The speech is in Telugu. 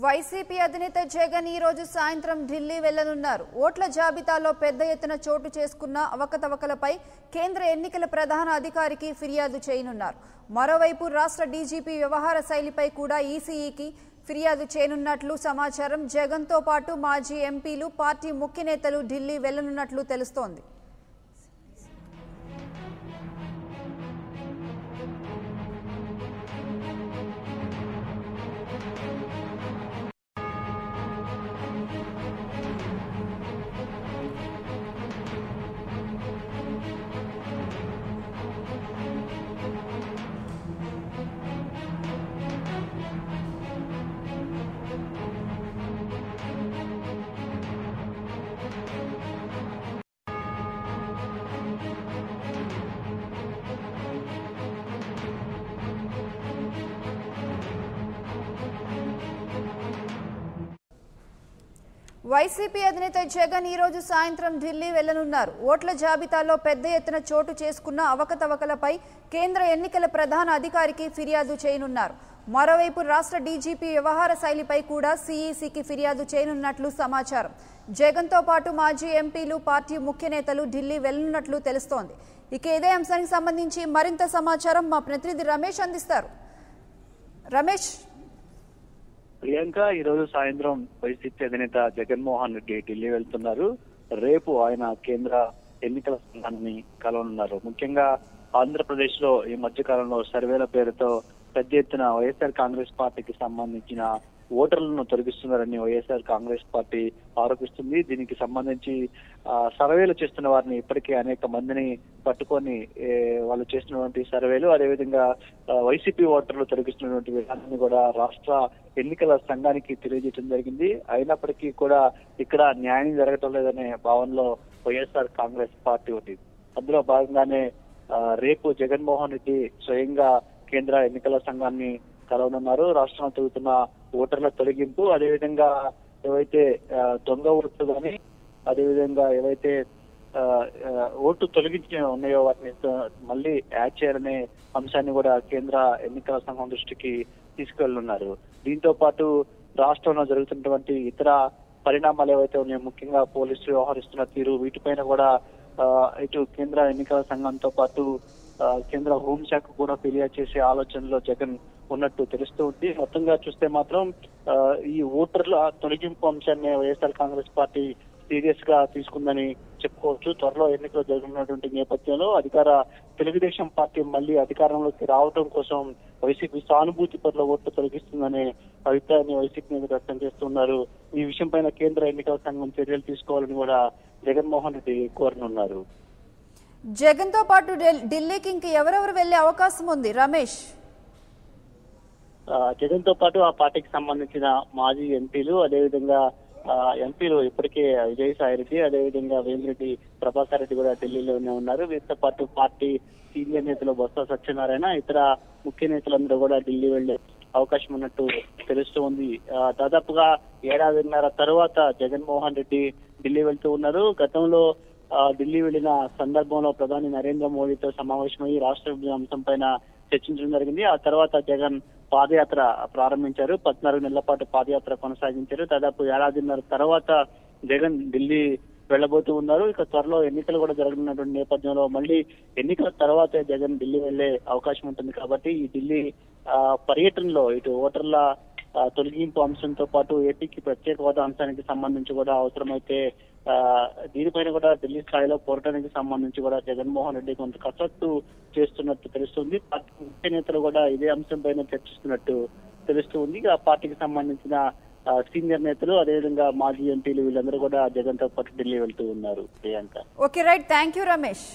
వైసీపీ అధినేత జగన్ ఈ రోజు సాయంత్రం ఢిల్లీ వెళ్లనున్నారు. ఓట్ల జాబితాలో పెద్ద ఎత్తున చోటు చేసుకున్న అవకతవకలపై కేంద్ర ఎన్నికల ప్రధాన అధికారికి ఫిర్యాదు చేయనున్నారు. మరోవైపు రాష్ట్ర డీజీపీ వ్యవహార శైలిపై కూడా ఈసీఈకి ఫిర్యాదు చేయనున్నట్లు సమాచారం. జగన్ తో పాటు మాజీ ఎంపీలు, పార్టీ ముఖ్య నేతలు ఢిల్లీ వెళ్లనున్నట్లు తెలుస్తోంది. వైసీపీ అధినేత జగన్ ఈ రోజు సాయంత్రం ఢిల్లీ వెళ్లనున్నారు. ఓట్ల జాబితాలో పెద్ద ఎత్తున చోటు చేసుకున్న అవకతవకలపై కేంద్ర ఎన్నికల ప్రధాన అధికారికి ఫిర్యాదు చేయనున్నారు. మరోవైపు రాష్ట్ర డీజీపీ వ్యవహార శైలిపై కూడా సీఈసీకి ఫిర్యాదు చేయనున్నట్లు సమాచారం. జగన్ తో పాటు మాజీ ఎంపీలు, పార్టీ ముఖ్య నేతలు ఢిల్లీ వెళ్లనున్నట్లు తెలుస్తోంది. ఇక ఇదే అంశానికి సంబంధించి మరింత సమాచారం మా ప్రతినిధి రమేష్ అందిస్తారు. రమేష్, ప్రియాంక, ఈ రోజు సాయంత్రం వైసీపీ అధినేత జగన్మోహన్ రెడ్డి ఢిల్లీ వెళ్తున్నారు. రేపు ఆయన కేంద్ర ఎన్నికల సంఘాన్ని కలవనున్నారు. ముఖ్యంగా ఆంధ్రప్రదేశ్ లో ఈ మధ్య కాలంలో సర్వేల పేరుతో పెద్ద ఎత్తున వైఎస్ఆర్ కాంగ్రెస్ పార్టీకి సంబంధించిన ఓటర్లను తొలగిస్తున్నారని వైఎస్ఆర్ కాంగ్రెస్ పార్టీ ఆరోపిస్తుంది. దీనికి సంబంధించి సర్వేలు చేస్తున్న వారిని ఇప్పటికే అనేక మందిని పట్టుకొని వాళ్ళు చేస్తున్నటువంటి సర్వేలు, అదేవిధంగా వైసీపీ ఓటర్లు తొలగిస్తున్నటువంటి విధానాన్ని కూడా రాష్ట్ర ఎన్నికల సంఘానికి తెలియజేయడం జరిగింది. అయినప్పటికీ కూడా ఇక్కడ న్యాయం జరగటం లేదనే భావనలో వైఎస్ఆర్ కాంగ్రెస్ పార్టీ ఉంది. అందులో భాగంగానే రేపు జగన్మోహన్ రెడ్డి స్వయంగా కేంద్ర ఎన్నికల సంఘాన్ని కలవనున్నారు. రాష్ట్రంలో తిరుగుతున్న ఓటర్ల తొలగింపు, అదేవిధంగా ఏవైతే దొంగ ఓట్లు కానీ, అదేవిధంగా ఏవైతే ఓటు తొలగించి ఉన్నాయో వాటిని మళ్ళీ యాడ్ చేయాలనే అంశాన్ని కూడా కేంద్ర ఎన్నికల సంఘం దృష్టికి తీసుకెళ్లున్నారు. దీంతో పాటు రాష్ట్రంలో జరుగుతున్నటువంటి ఇతర పరిణామాలు ఏవైతే ఉన్నాయో, ముఖ్యంగా పోలీసులు వ్యవహరిస్తున్న తీరు, వీటిపైన కూడా ఇటు కేంద్ర ఎన్నికల సంఘంతో పాటు కేంద్ర హోంశాఖ కూడా ఫిర్యాదు చేసే ఆలోచనలో జగన్ ఉన్నట్టు తెలుస్తూ ఉంది. మొత్తంగా చూస్తే మాత్రం ఈ ఓటర్ల తొలగింపు అంశాన్ని వైఎస్ఆర్ కాంగ్రెస్ పార్టీ సీరియస్ గా తీసుకుందని చెప్పుకోవచ్చు. త్వరలో ఎన్నికలు జరుగుతున్నటువంటి నేపథ్యంలో అధికార తెలుగుదేశం పార్టీ మళ్ళీ అధికారంలోకి రావడం కోసం వైసీపీ సానుభూతి పట్ల ఓట్లు తొలగిస్తుందనే అభిప్రాయాన్ని వైసీపీ నేతలు వ్యక్తం చేస్తున్నారు. ఈ విషయం పైన కేంద్ర ఎన్నికల సంఘం చర్యలు తీసుకోవాలని కూడా జగన్మోహన్ రెడ్డి కోరనున్నారు. జగన్ తో పాటు ఢిల్లీకి ఇంక ఎవరెవరు వెళ్లే అవకాశం ఉంది రమేష్? జగన్ తో పాటు ఆ పార్టీకి సంబంధించిన మాజీ ఎంపీలు, అదేవిధంగా ఎంపీలు ఇప్పటికే విజయసాయి రెడ్డి, అదేవిధంగా వేమిరెడ్డి ప్రభాకర్ రెడ్డి కూడా ఢిల్లీలోనే ఉన్నారు. వీరితో పాటు పార్టీ సీనియర్ నేతలు బొత్స సత్యనారాయణ, ఇతర ముఖ్య నేతలందరూ కూడా ఢిల్లీ వెళ్లే అవకాశం ఉన్నట్టు తెలుస్తూ ఉంది. దాదాపుగా ఏడాదిన్నర తరువాత జగన్మోహన్ రెడ్డి ఢిల్లీ వెళ్తూ ఉన్నారు. గతంలో ఢిల్లీ వెళ్లిన సందర్భంలో ప్రధాని నరేంద్ర మోడీతో సమావేశమై రాష్ట్ర విభజన అంశం పైన చర్చించడం జరిగింది. ఆ తర్వాత జగన్ పాదయాత్ర ప్రారంభించారు. 14 నెలల పాటు పాదయాత్ర కొనసాగించారు. దాదాపు ఏడాదిన్నర తర్వాత జగన్ ఢిల్లీ వెళ్లబోతూ ఉన్నారు. ఇక త్వరలో ఎన్నికలు కూడా జరగనున్నటువంటి నేపథ్యంలో మళ్ళీ ఎన్నికల తర్వాతే జగన్ ఢిల్లీ వెళ్లే అవకాశం ఉంటుంది. కాబట్టి ఈ ఢిల్లీ పర్యటనలో ఇటు ఓటర్ల తొలగింపు అంశంతో పాటు ఏపీకి ప్రత్యేక హోదా అంశానికి సంబంధించి కూడా అవసరమైతే దీనిపైన కూడా ఢిల్లీ స్థాయిలో పోరాటానికి సంబంధించి కూడా జగన్మోహన్ రెడ్డి కొంత కసరత్తు చేస్తున్నట్టు తెలుస్తుంది. పార్టీ ముఖ్య నేతలు కూడా ఇదే అంశం పైన చర్చిస్తున్నట్టు తెలుస్తుంది. ఆ పార్టీకి సంబంధించిన సీనియర్ నేతలు, అదేవిధంగా మాజీ ఎంపీలు వీళ్ళందరూ కూడా జగన్ తో పాటు ఢిల్లీ వెళ్తూ ఉన్నారు. Priyanka. Okay, right. Thank you Ramesh.